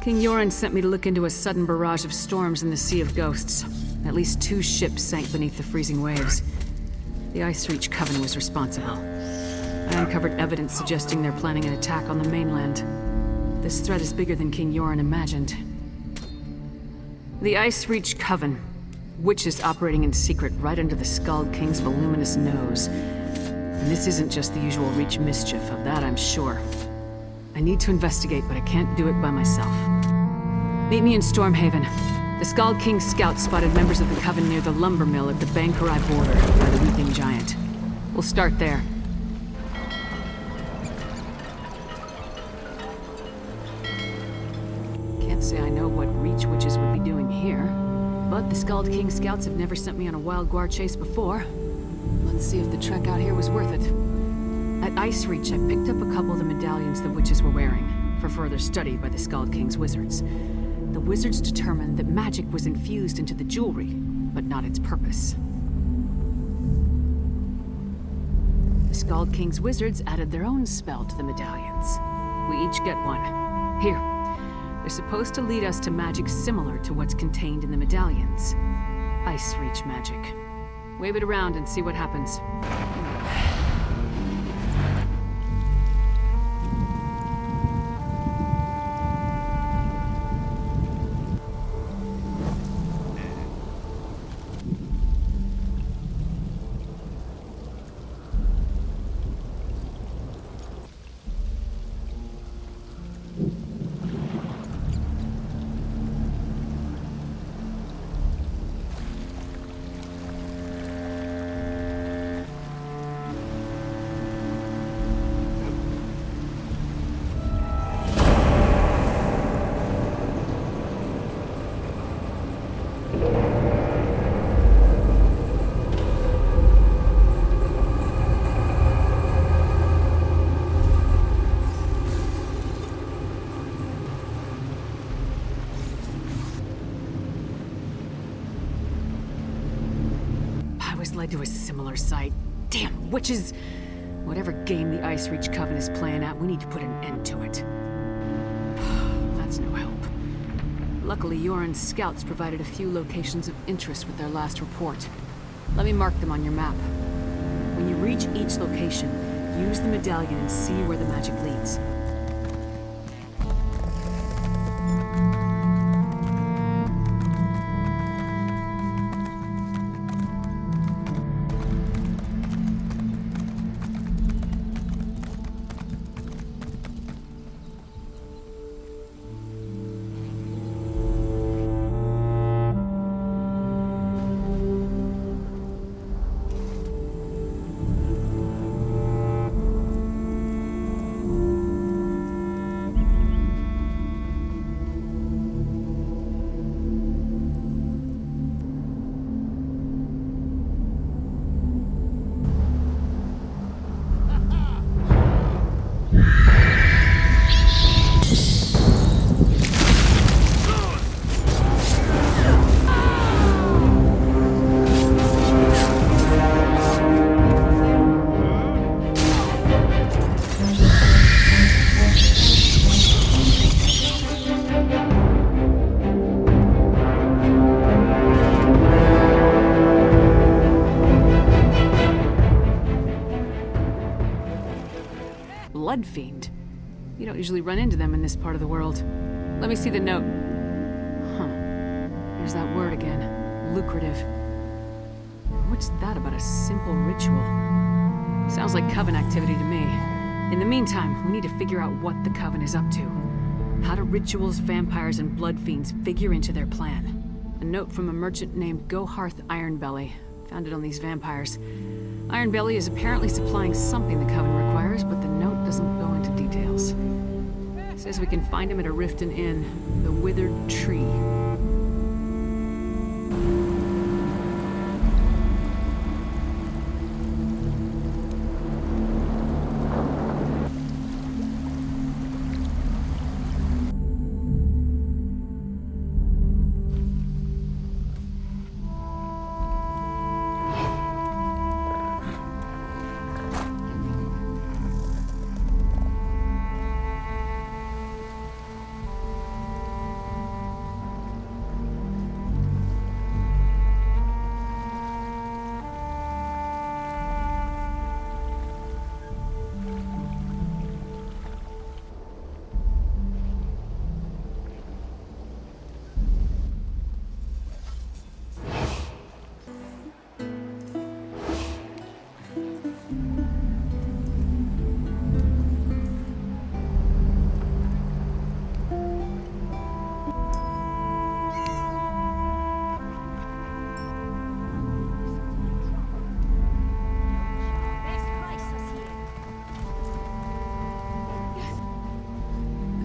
King Jorunn sent me to look into a sudden barrage of storms in the Sea of Ghosts. At least 2 ships sank beneath the freezing waves. The Ice Reach Coven was responsible. I uncovered evidence suggesting they're planning an attack on the mainland. This threat is bigger than King Jorunn imagined. The Ice Reach Coven. Witches operating in secret right under the Skald-King's voluminous nose. And this isn't just the usual Reach mischief, of that I'm sure. I need to investigate, but I can't do it by myself. Meet me in Stormhaven. The Skald-King's scouts spotted members of the Coven near the lumber mill at the Bankarai border by the Weeping Giant. We'll start there. Can't say I know what Reach witches would be doing here, but the Skald-King scouts have never sent me on a wild guar chase before. Let's see if the trek out here was worth it. At Ice Reach, I picked up a couple of the medallions the witches were wearing, for further study by the Skald-King's wizards. The wizards determined that magic was infused into the jewelry, but not its purpose. The Skald-King's wizards added their own spell to the medallions. We each get one. Here. They're supposed to lead us to magic similar to what's contained in the medallions. Ice Reach magic. Wave it around and see what happens. Led to a similar sight. Damn witches! Whatever game the Ice Reach Coven is playing at, we need to put an end to it. That's no help. Luckily, Jorunn's scouts provided a few locations of interest with their last report. Let me mark them on your map. When you reach each location, use the medallion and see where the magic leads. Blood fiend. You don't usually run into them in this part of the world. Let me see the note. There's that word again. Lucrative. What's that about a simple ritual? Sounds like Coven activity to me. In the meantime, we need to figure out what the Coven is up to. How do rituals, vampires, and blood fiends figure into their plan? A note from a merchant named Goharth Ironbelly. Found it on these vampires. Ironbelly is apparently supplying something the Coven requires, but the note doesn't go into details. It says we can find him at a Riften Inn, the Withered Tree.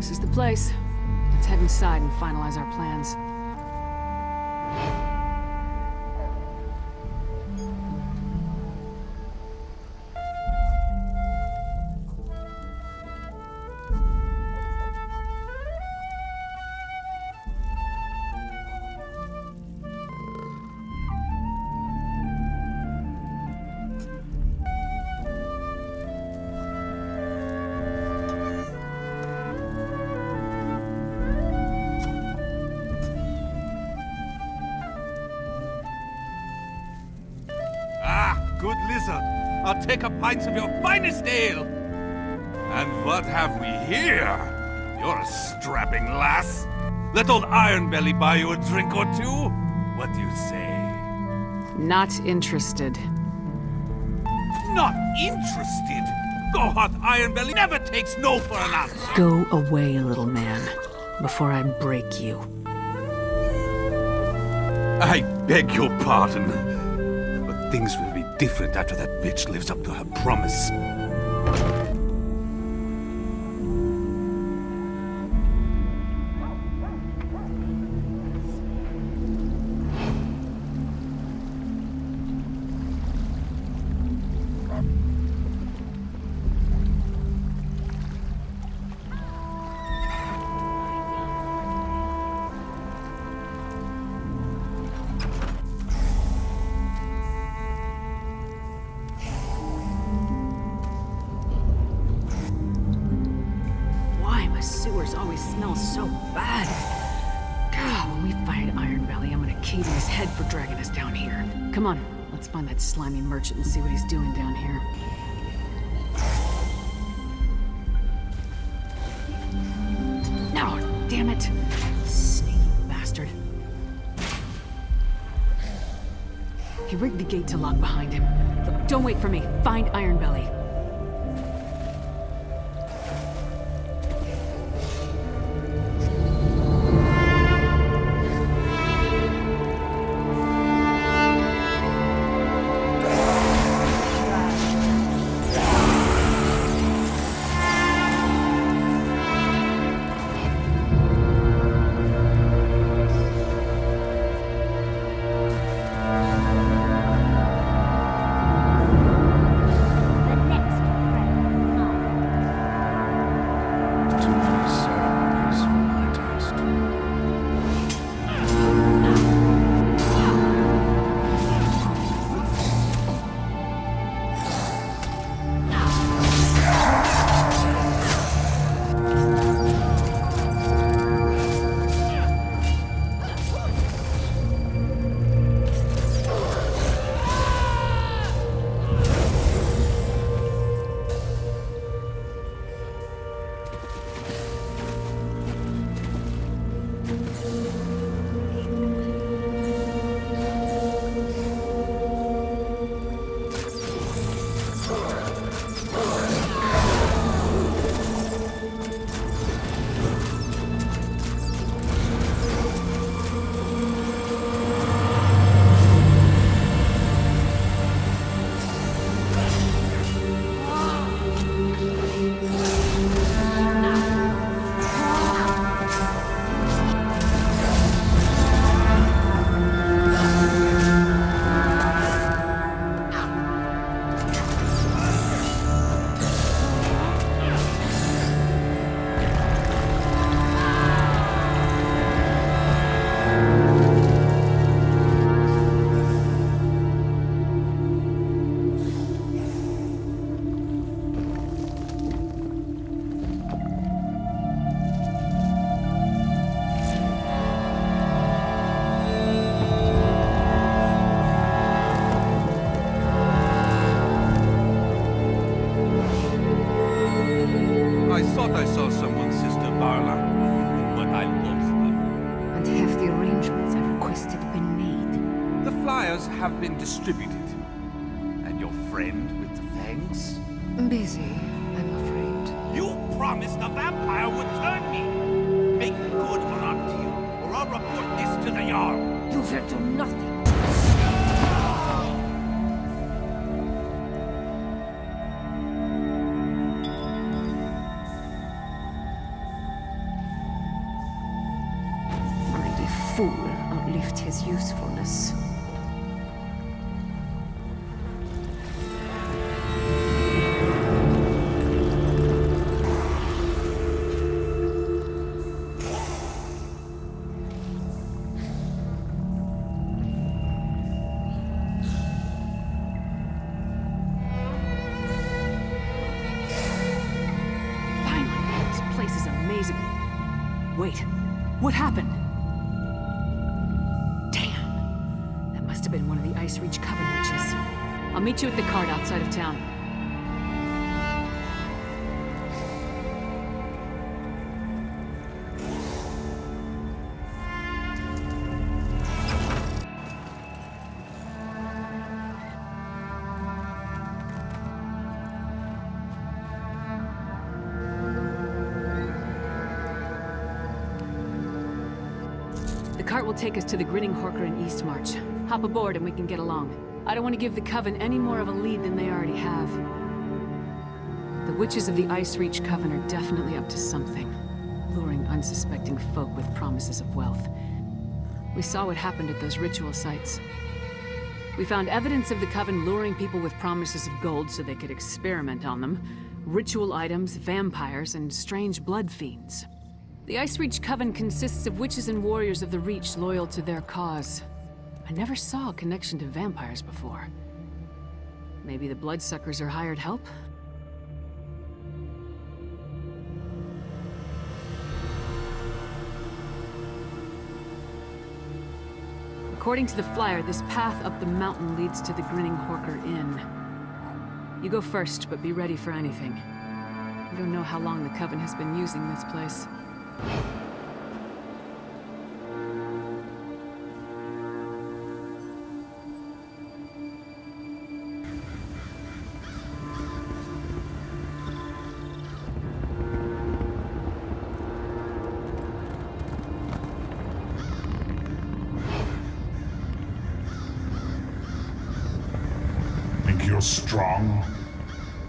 This is the place. Let's head inside and finalize our plans. Good lizard, I'll take a pint of your finest ale. And what have we here? You're a strapping lass. Let old Ironbelly buy you a drink or two? What do you say? Not interested. Not interested? Go hot Ironbelly never takes no for an answer. Go away, little man, before I break you. I beg your pardon. But things will be different after that bitch lives up to her promise. Sewers always smell so bad. God, when we find Ironbelly, I'm gonna cave in his head for dragging us down here. Come on, let's find that slimy merchant and see what he's doing down here. No, damn it. Sneaky bastard. He rigged the gate to lock behind him. Look, don't wait for me. Find Ironbelly. Have been distributed. And your friend with the fangs? Busy, I'm afraid. You promised the vampire would turn me! Make good or not to you, or I'll report this to the Jarl! You will do nothing. limit his usefulness. Wait, what happened? Damn. That must have been one of the Ice Reach Coven witches. I'll meet you at the cart outside of town. The cart will take us to the Grinning Horker in Eastmarch. Hop aboard and we can get along. I don't want to give the Coven any more of a lead than they already have. The witches of the Ice Reach Coven are definitely up to something, luring unsuspecting folk with promises of wealth. We saw what happened at those ritual sites. We found evidence of the Coven luring people with promises of gold so they could experiment on them, ritual items, vampires, and strange blood fiends. The Ice Reach Coven consists of witches and warriors of the Reach loyal to their cause. I never saw a connection to vampires before. Maybe the bloodsuckers are hired help? According to the flyer, this path up the mountain leads to the Grinning Horker Inn. You go first, but be ready for anything. We don't know how long the Coven has been using this place. Think you're strong?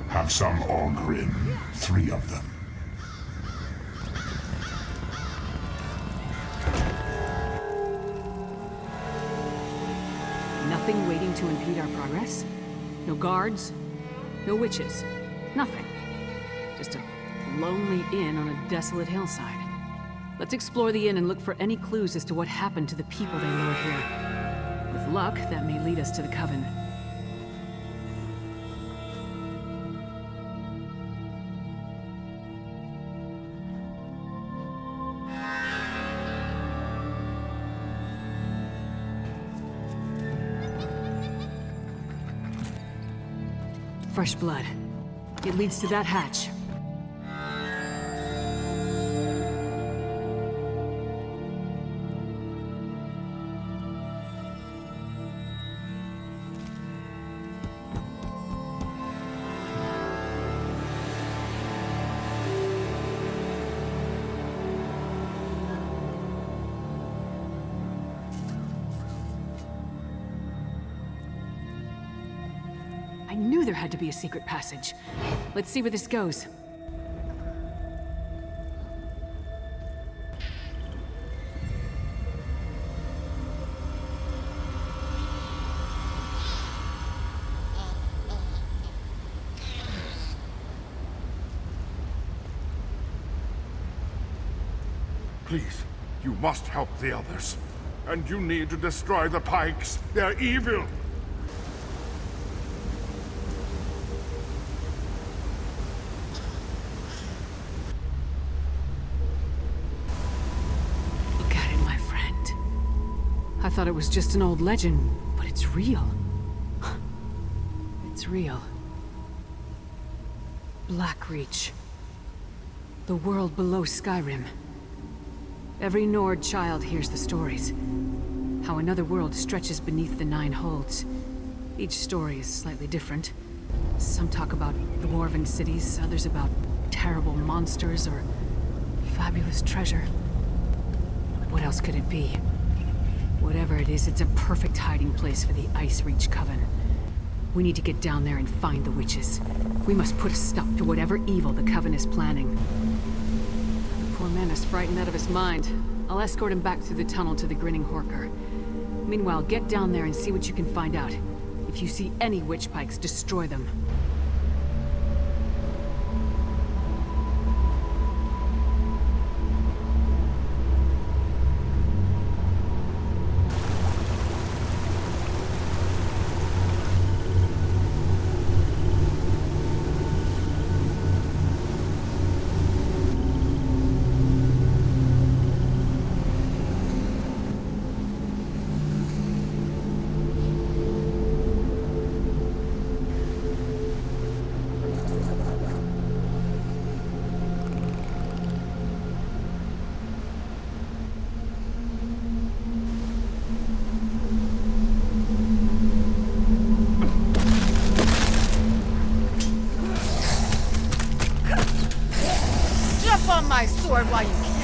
Have some Orgrim, 3 of them. Nothing waiting to impede our progress? No guards? No witches? Nothing. Just a lonely inn on a desolate hillside. Let's explore the inn and look for any clues as to what happened to the people they lured here. With luck, that may lead us to the Coven. Fresh blood. It leads to that hatch. I knew there had to be a secret passage. Let's see where this goes. Please, you must help the others. And you need to destroy the Pikes. They're evil. Look at it, my friend. I thought it was just an old legend, but it's real. It's real. Blackreach. The world below Skyrim. Every Nord child hears the stories. How another world stretches beneath the 9 holds. Each story is slightly different. Some talk about dwarven cities, others about terrible monsters or fabulous treasure. What else could it be? Whatever it is, it's a perfect hiding place for the Ice Reach Coven. We need to get down there and find the witches. We must put a stop to whatever evil the Coven is planning. Poor man is frightened out of his mind. I'll escort him back through the tunnel to the Grinning Horker. Meanwhile, get down there and see what you can find out. If you see any witch pikes, destroy them. My sword while you can.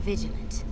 Vigilant.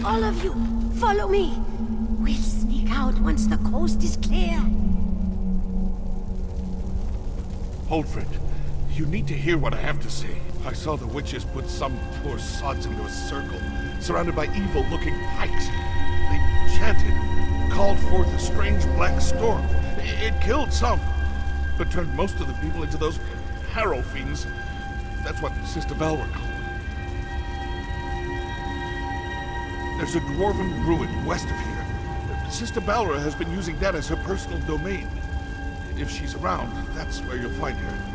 All of you, follow me. We'll sneak out once the coast is clear. Hold, friend. You need to hear what I have to say. I saw the witches put some poor sods into a circle, surrounded by evil-looking pikes. They chanted, called forth a strange black storm. It killed some, but turned most of the people into those harrow fiends. That's what Sister Bell recalled. There's a dwarven ruin west of here. Sister Balra has been using that as her personal domain. If she's around, that's where you'll find her.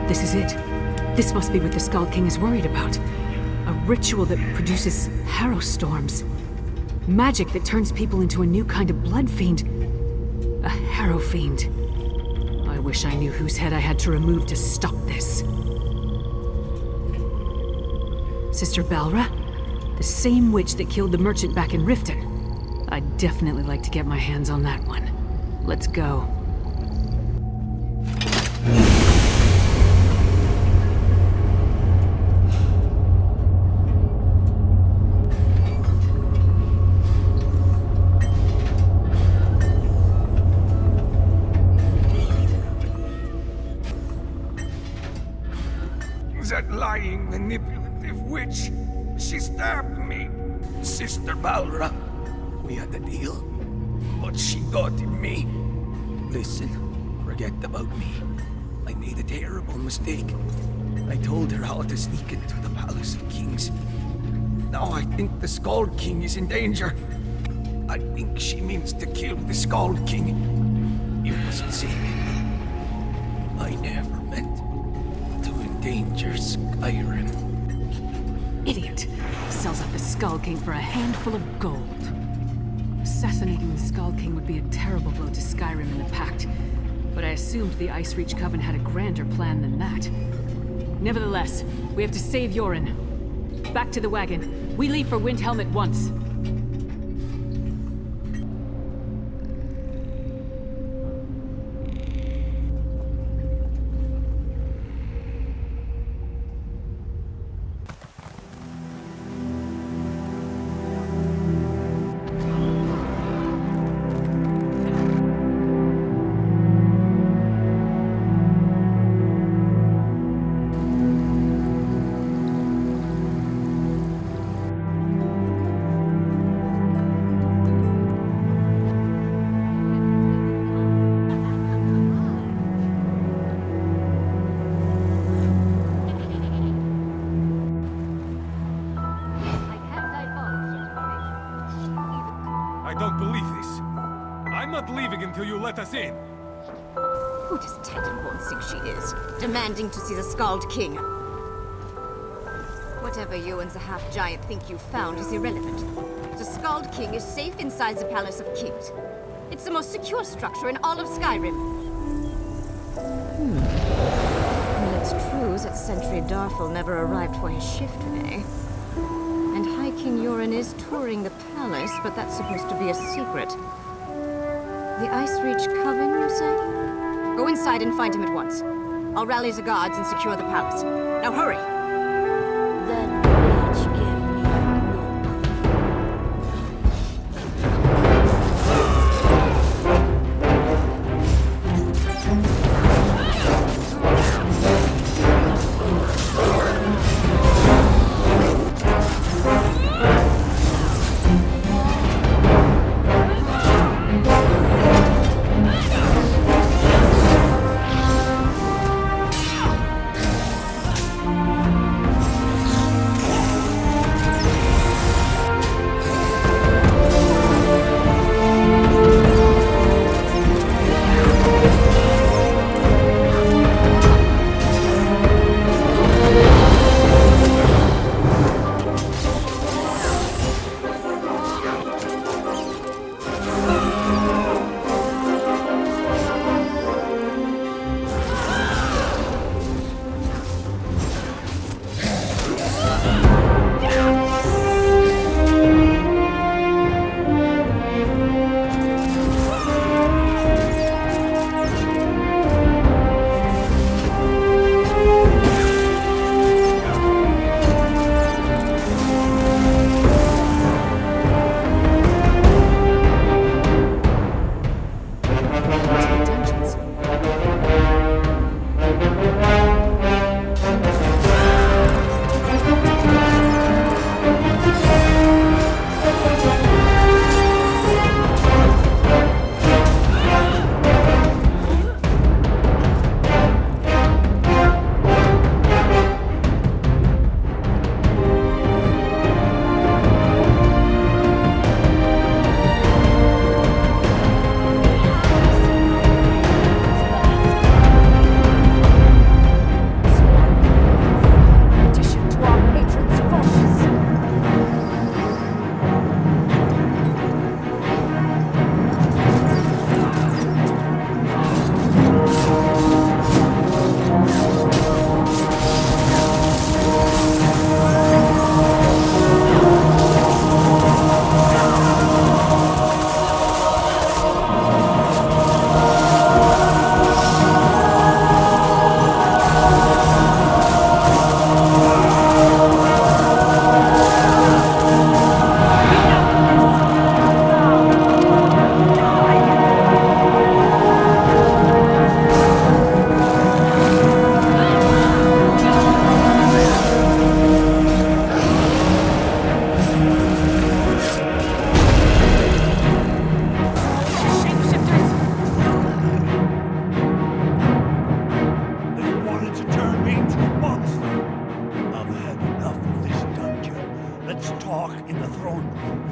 This is it. This must be what the Skald-King is worried about. A ritual that produces harrow storms. Magic that turns people into a new kind of blood fiend. A harrow fiend. I wish I knew whose head I had to remove to stop this. Sister Balra? The same witch that killed the merchant back in Riften. I'd definitely like to get my hands on that one. Let's go. That lying, manipulative witch. She stabbed me. Sister Balra. We had a deal. But she got in me. Listen, forget about me. I made a terrible mistake. I told her how to sneak into the Palace of Kings. Now I think the Skald-King is in danger. I think she means to kill the Skald-King. It wasn't safe. I never meant danger Skyrim. Idiot. Sells out the Skald-King for a handful of gold. Assassinating the Skald-King would be a terrible blow to Skyrim and the Pact, but I assumed the Ice Reach Coven had a grander plan than that. Nevertheless, we have to save Jorunn. Back to the wagon. We leave for Windhelm at once. I don't believe this. I'm not leaving until you let us in. Who does Titanborn think she is? Demanding to see the Skald-King. Whatever you and the half-giant think you found is irrelevant. The Skald-King is safe inside the Palace of Kings. It's the most secure structure in all of Skyrim. Well, it's true that Sentry Darfel never arrived for his shift today. And High King Jorunn is touring the palace, but that's supposed to be a secret. The Ice Reach Coven, you say? Go inside and find him at once. I'll rally the guards and secure the palace. Now hurry! Then each give me talk in the throne room.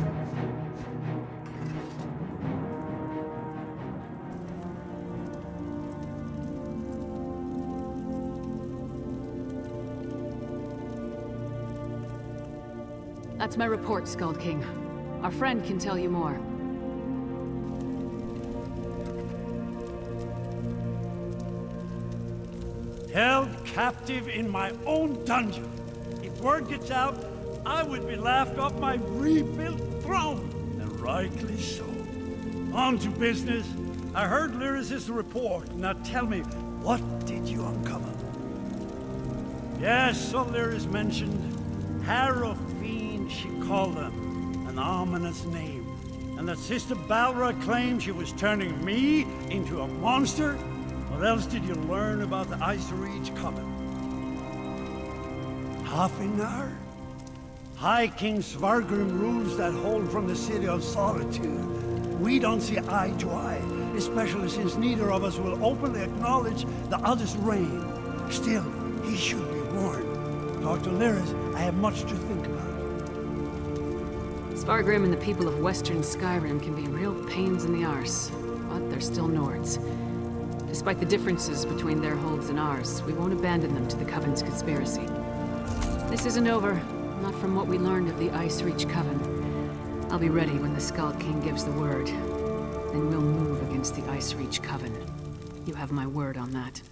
That's my report, Skald-King. Our friend can tell you more. Held captive in my own dungeon. If word gets out, I would be laughed off my rebuilt throne, and rightly so. On to business. I heard Lyris' report. Now tell me, what did you uncover? Yes, so Lyris mentioned Harrow Fiend, she called them. An ominous name. And that Sister Balra claimed she was turning me into a monster? What else did you learn about the Ice Reach Coven? Hafinar? High King Svargrim rules that hold from the City of Solitude. We don't see eye to eye, especially since neither of us will openly acknowledge the other's reign. Still, he should be warned. Talk to Lyris, I have much to think about. Svargrim and the people of Western Skyrim can be real pains in the arse, but they're still Nords. Despite the differences between their holds and ours, we won't abandon them to the Coven's conspiracy. This isn't over, not from what we learned of the Ice Reach Coven. I'll be ready when the Skald-King gives the word. Then we'll move against the Ice Reach Coven. You have my word on that.